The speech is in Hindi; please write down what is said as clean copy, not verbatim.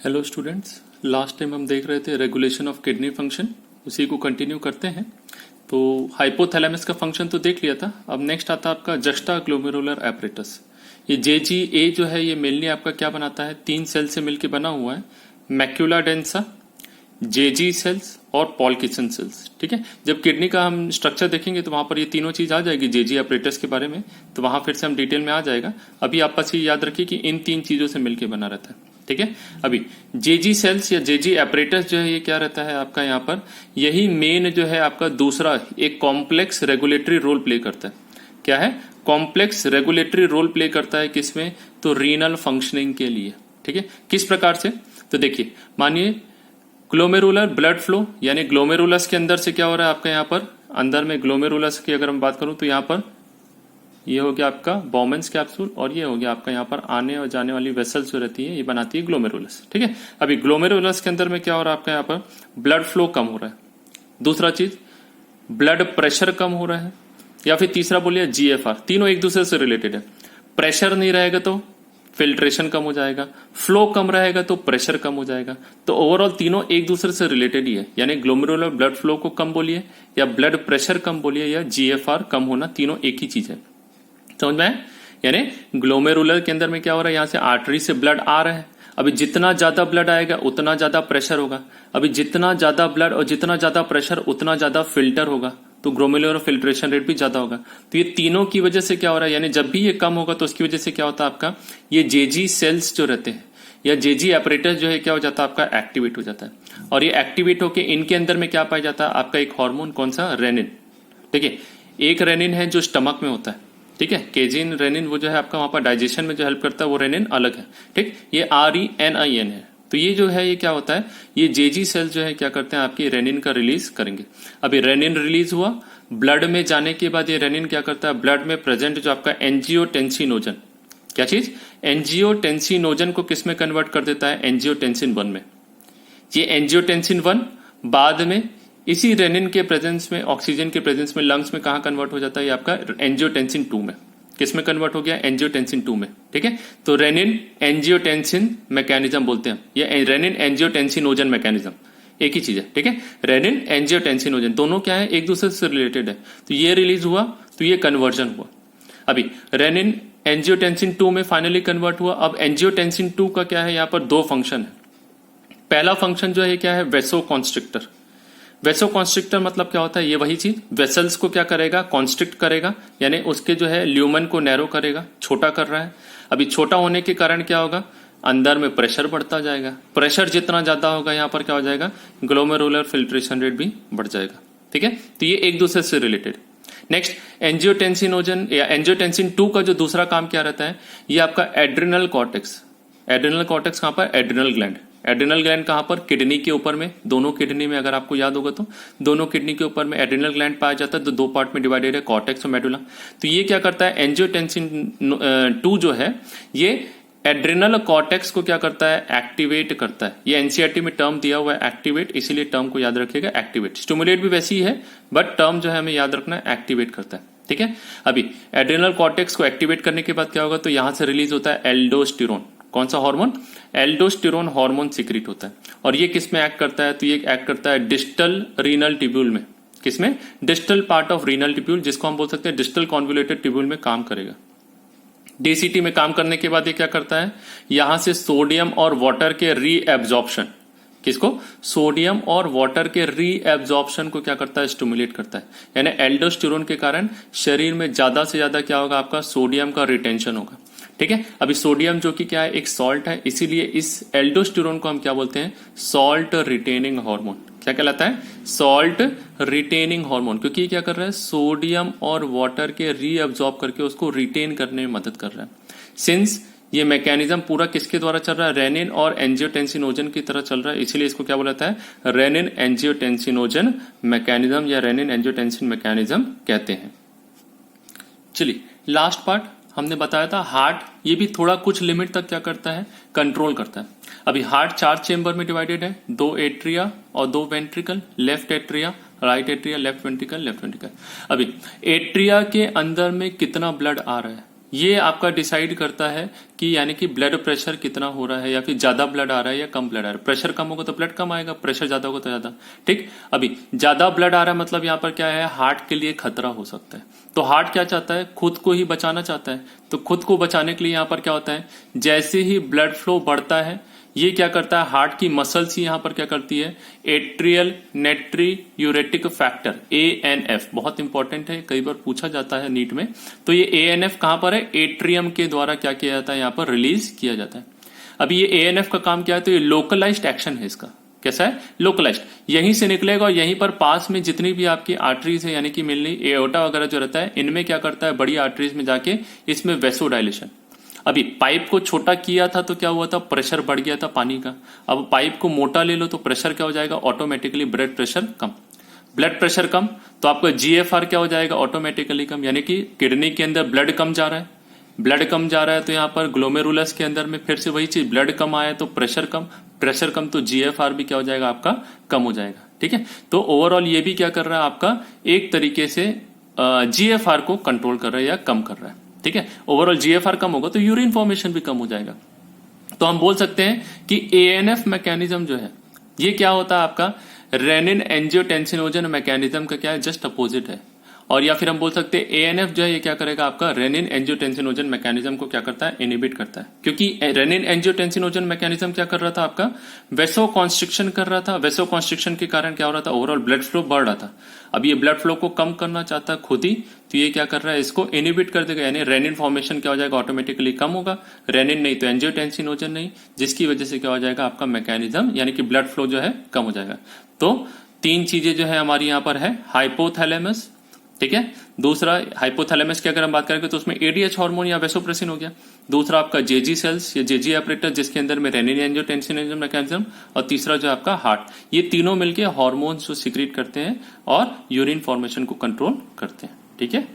हेलो स्टूडेंट्स, लास्ट टाइम हम देख रहे थे रेगुलेशन ऑफ किडनी फंक्शन, उसी को कंटिन्यू करते हैं। तो हाइपोथैलेमस का फंक्शन तो देख लिया था। अब नेक्स्ट आता है आपका जस्टा ग्लोमेरुलर एपरेटस। ये जेजीए जो है ये मेनली आपका क्या बनाता है, 3 सेल से मिलकर बना हुआ है, मैक्यूला डेंसा, जेजी सेल्स और पॉल्किसन सेल्स। ठीक है, जब किडनी का हम स्ट्रक्चर देखेंगे तो वहां पर ये तीनों चीज आ जाएगी जेजी एपरेटस के बारे में, तो वहां फिर से हम डिटेल में आ जाएगा। अभी आप बस ये याद रखिए कि इन 3 चीजों से मिलकर बना रहता है। ठीक है, अभी जेजी सेल्स या जेजी एपरेटस जो है ये क्या रहता है आपका, यहाँ पर यही मेन जो है आपका दूसरा एक कॉम्प्लेक्स रेगुलेटरी रोल प्ले करता है। क्या है, कॉम्प्लेक्स रेगुलेटरी रोल प्ले करता है किसमें, तो रीनल फंक्शनिंग के लिए। ठीक है, किस प्रकार से, तो देखिए मानिए ग्लोमेरुलर ब्लड फ्लो, यानी ग्लोमेरुलस के अंदर से क्या हो रहा है आपका, यहाँ पर अंदर में ग्लोमेरुलस की अगर हम बात करूं तो यहाँ पर ये हो गया आपका बॉमेंस कैप्सूल और ये हो गया आपका यहाँ पर आने और जाने वाली वेसल्स जो रहती है ये बनाती है ग्लोमेरुलस। ठीक है, अभी ग्लोमेरुलस के अंदर में क्या हो रहा है आपका, यहाँ पर ब्लड फ्लो कम हो रहा है। दूसरा चीज ब्लड प्रेशर कम हो रहा है, या फिर तीसरा बोलिए जीएफआर, तीनों एक दूसरे से रिलेटेड है। प्रेशर नहीं रहेगा तो फिल्ट्रेशन कम हो जाएगा, फ्लो कम रहेगा तो प्रेशर कम हो जाएगा। तो ओवरऑल तीनों एक दूसरे से रिलेटेड ही है, यानी ग्लोमेरुलर ब्लड फ्लो को कम बोलिए या ब्लड प्रेशर कम बोलिए या जीएफआर कम होना, तीनों एक ही चीज है। समझ में आया? यानी ग्लोमेरुलर के अंदर में क्या हो रहा है, यहां से आर्टरी से ब्लड आ रहा है। अभी जितना ज्यादा ब्लड आएगा उतना ज्यादा प्रेशर होगा, अभी जितना ज्यादा ब्लड और जितना ज्यादा प्रेशर उतना ज्यादा फिल्टर होगा, तो ग्लोमेरुलर फिल्ट्रेशन रेट भी ज्यादा होगा। तो ये तीनों की वजह से क्या हो रहा है, यानी जब भी ये कम होगा तो उसकी वजह से क्या होता है आपका, ये जेजी सेल्स जो रहते हैं या जेजी एपरेटस जो है क्या हो जाता है आपका, एक्टिवेट हो जाता है। और ये एक्टिवेट होकर इनके अंदर में क्या पाया जाता है आपका, एक हार्मोन, कौन सा, रेनिन। ठीक है, एक रेनिन है जो स्टमक में होता है। ठीक है, केजिन रेनिन वो जो है आपका वहां पर डाइजेशन में जो हेल्प करता है वो रेनिन अलग है। ठीक, ये RENIN है। तो ये जो है ये क्या होता है, ये जेजी सेल जो है क्या करते हैं आपकी रेनिन का रिलीज करेंगे। अभी रेनिन रिलीज हुआ, ब्लड में जाने के बाद ये रेनिन क्या करता है, ब्लड में प्रेजेंट जो आपका एंजियोटेंसिनोजन, क्या चीज, एंजियोटेंसिनोजन को किस में कन्वर्ट कर देता है, एंजियोटेंसिन 1 में। ये एंजियोटेंसिन 1 बाद में इसी रेनिन के प्रेजेंस में, ऑक्सीजन के प्रेजेंस में लंग्स में कहा कन्वर्ट हो जाता है, ये आपका एंजियोटेंसिन 2 में। किस में कन्वर्ट हो गया, एंजियोटेंसिन 2 में। ठीक है, तो रेनिन एंजियोटेंसिन मैकेनिज्म बोलते हैं, ये रेनिन एंजियोटेंसिनोजन मैकेनिज्म एक ही चीज है। ठीक है, रेनिन एंजियोटेंसिनोजन दोनों क्या है, एक दूसरे से रिलेटेड है। तो ये रिलीज हुआ तो ये कन्वर्जन हुआ। अभी रेनिन एंजियोटेंसिन 2 में फाइनली कन्वर्ट हुआ। अब एंजियोटेंसिन 2 का क्या है, यहां पर 2 फंक्शन है। पहला फंक्शन जो है क्या है, वेसोकॉन्स्ट्रिक्टर। वेसोकॉन्स्ट्रिक्टर मतलब क्या होता है, ये वही चीज, वेसल्स को क्या करेगा, कॉन्स्ट्रिक्ट करेगा, यानी उसके जो है ल्यूमन को नैरो करेगा, छोटा कर रहा है। अभी छोटा होने के कारण क्या होगा, अंदर में प्रेशर बढ़ता जाएगा। प्रेशर जितना ज्यादा होगा यहाँ पर क्या हो जाएगा, ग्लोमेरुलर फिल्ट्रेशन रेट भी बढ़ जाएगा। ठीक है, तो ये एक दूसरे से रिलेटेड। नेक्स्ट एंजियोटेंसिनोजन या एंजियोटेंसिन 2 का जो दूसरा काम क्या रहता है, ये आपका एड्रिनल कॉर्टेक्स। एड्रिनल कॉर्टेक्स कहां पर, एड्रिनल ग्लैंड। एड्रिनल ग्लैंड कहां पर, किडनी के ऊपर में, दोनों किडनी में, अगर आपको याद होगा तो दोनों किडनी के ऊपर में एड्रिनल ग्लैंड पाया जाता है। तो 2 पार्ट में डिवाइडेड है, कॉर्टेक्स और मेडुला। तो ये क्या करता है, एंजियोटेंसिन 2 जो है ये एड्रिनल कॉर्टेक्स को क्या करता है, एक्टिवेट करता है। ये एनसीईआरटी में टर्म दिया हुआ है एक्टिवेट, इसीलिए टर्म को याद रखिएगा एक्टिवेट। स्टिमुलेट भी वैसी ही है बट टर्म जो है हमें याद रखना है, एक्टिवेट करता है। ठीक है, अभी एड्रिनल कॉर्टेक्स को एक्टिवेट करने के बाद क्या होगा, तो यहां से रिलीज होता है एल्डोस्टेरोन। कौन सा हार्मोन, एल्डोस्टेरोन हार्मोन सिक्रिट होता है। और ये किस में एक्ट करता है, तो ये एक्ट करता है डिस्टल रीनल ट्यूब्यूल में। किसमें, distal part of renal tubule, जिसको हम बोल सकते हैं डिस्टल कॉन्वोल्यूटेड ट्यूब्यूल में काम करेगा। डीसीटी में काम करने के बाद ये क्या करता है, यहां से सोडियम और वाटर के रीएब्जॉर्प्शन, किसको, सोडियम और वाटर के रीएब्जॉर्प्शन को क्या करता है, स्टिमुलेट करता है। यानी एल्डोस्टेरोन के कारण शरीर में ज्यादा से ज्यादा क्या होगा आपका, सोडियम का रिटेंशन होगा। ठीक है, अभी सोडियम जो कि क्या है, एक सॉल्ट है, इसीलिए इस एल्डोस्टेरोन को हम क्या बोलते हैं, सॉल्ट रिटेनिंग हार्मोन। क्या कहलाता है, सॉल्ट रिटेनिंग हार्मोन, क्योंकि क्या कर रहा है, सोडियम और वाटर के रीअब्सॉर्ब करके उसको रिटेन करने में मदद कर रहा है। सिंस ये मैकेनिज्म पूरा किसके द्वारा चल रहा है, रेनिन और एंजियोटेंसिनोजन की तरह चल रहा है, इसीलिए इसको क्या बोला जाता है, रेनिन एंजियोटेंसिनोजन मैकेनिज्म या रेनिन एंजियोटेंसिन मैकेनिज्म कहते हैं। चलिए लास्ट पार्ट हमने बताया था हार्ट, ये भी थोड़ा कुछ लिमिट तक क्या करता है, कंट्रोल करता है। अभी हार्ट 4 चेंबर में डिवाइडेड है, 2 एट्रिया और 2 ventricle, left atria, right atria, left ventricle, left ventricle. अभी एट्रिया के अंदर में कितना ब्लड आ रहा है, ये आपका डिसाइड करता है कि यानी कि ब्लड प्रेशर कितना हो रहा है, या फिर ज्यादा ब्लड आ रहा है या कम ब्लड आ रहा है। प्रेशर कम होगा तो ब्लड कम आएगा, प्रेशर ज्यादा होगा तो ज्यादा। ठीक, अभी ज्यादा ब्लड आ रहा है मतलब यहाँ पर क्या है, हार्ट के लिए खतरा हो सकता है। तो हार्ट क्या चाहता है, खुद को ही बचाना चाहता है। तो खुद को बचाने के लिए यहाँ पर क्या होता है, जैसे ही ब्लड फ्लो बढ़ता है ये क्या करता है, हार्ट की मसल्स ही यहां पर क्या करती है, एट्रियल नेट्रियूरेटिक फैक्टर ANF, बहुत इंपॉर्टेंट है, कई बार पूछा जाता है नीट में। तो ये ANF कहां पर है, एट्रियम के द्वारा क्या किया जाता है, यहां पर रिलीज किया जाता है। अभी ये ANF का काम क्या है, तो ये लोकलाइज्ड एक्शन है इसका। कैसा है, लोकलाइज्ड, यहीं से निकलेगा और यहीं पर पास में जितनी भी आपकी आर्टरीज है, यानी कि मेनली एओर्टा वगैरह जो रहता है, इनमें क्या करता है, बड़ी आर्टरीज में जाके इसमें वेसोडाइलेशन। अभी पाइप को छोटा किया था तो क्या हुआ था, प्रेशर बढ़ गया था पानी का। अब पाइप को मोटा ले लो तो प्रेशर क्या हो जाएगा, ऑटोमेटिकली ब्लड प्रेशर कम। ब्लड प्रेशर कम तो आपका GFR क्या हो जाएगा, ऑटोमेटिकली कम, यानी कि किडनी के अंदर ब्लड कम जा रहा है। ब्लड कम जा रहा है तो यहाँ पर ग्लोमेरुलस के अंदर में फिर से वही चीज, ब्लड कम आया तो प्रेशर कम, प्रेशर कम तो GFR भी क्या हो जाएगा आपका, कम हो जाएगा। ठीक है, तो ओवरऑल ये भी क्या कर रहा है आपका, एक तरीके से GFR को कंट्रोल कर रहा है या कम कर रहा है। ठीक है, ओवरऑल GFR कम होगा तो यूरिन फॉर्मेशन भी कम हो जाएगा। तो हम बोल सकते हैं कि ANF मैकेनिज्म जो है ये क्या होता है आपका, रेनिन एंजियोटेंसिनोजन मैकेनिज्म का क्या है, जस्ट अपोजिट है। और या फिर हम बोल सकते हैं ANF जो है ये क्या करेगा आपका, रेनिन एंजियोटेंसिनोजन मैकेनिज्म को क्या करता है, इनहिबिट करता है। क्योंकि रेनिन एंजियोटेंसिनोजन मैकेनिज्म क्या कर रहा था आपका, वेसो कॉन्स्ट्रिक्शन कर रहा था। वेसो कॉन्स्ट्रिक्शन के कारण क्या हो रहा था, ओवरऑल ब्लड फ्लो बढ़ रहा था। अब ये ब्लड फ्लो को कम करना चाहता है खुद ही, तो ये क्या कर रहा है, इसको इनहिबिट कर देगा, यानी रेनिन फॉर्मेशन क्या हो जाएगा, ऑटोमेटिकली कम होगा। रेनिन नहीं तो एंजियोटेंसिनोजन नहीं, जिसकी वजह से क्या हो जाएगा आपका मैकेनिज्म, यानी कि ब्लड फ्लो जो है कम हो जाएगा। तो तीन चीजें जो है हमारी यहाँ पर है, हाइपोथैलेमस, ठीक है, दूसरा हाइपोथैलेमस की अगर हम बात करेंगे तो उसमें ADH हार्मोन या वेसोप्रेसिन हो गया, दूसरा आपका JG सेल्स या JG एपरेटस जिसके अंदर में रेनिन एंजियोटेंसिन मैकेनिज्म, और तीसरा जो आपका हार्ट। ये तीनों मिलके हार्मोन्स जो सिक्रीट करते हैं और यूरिन फॉर्मेशन को कंट्रोल करते हैं। ठीक है।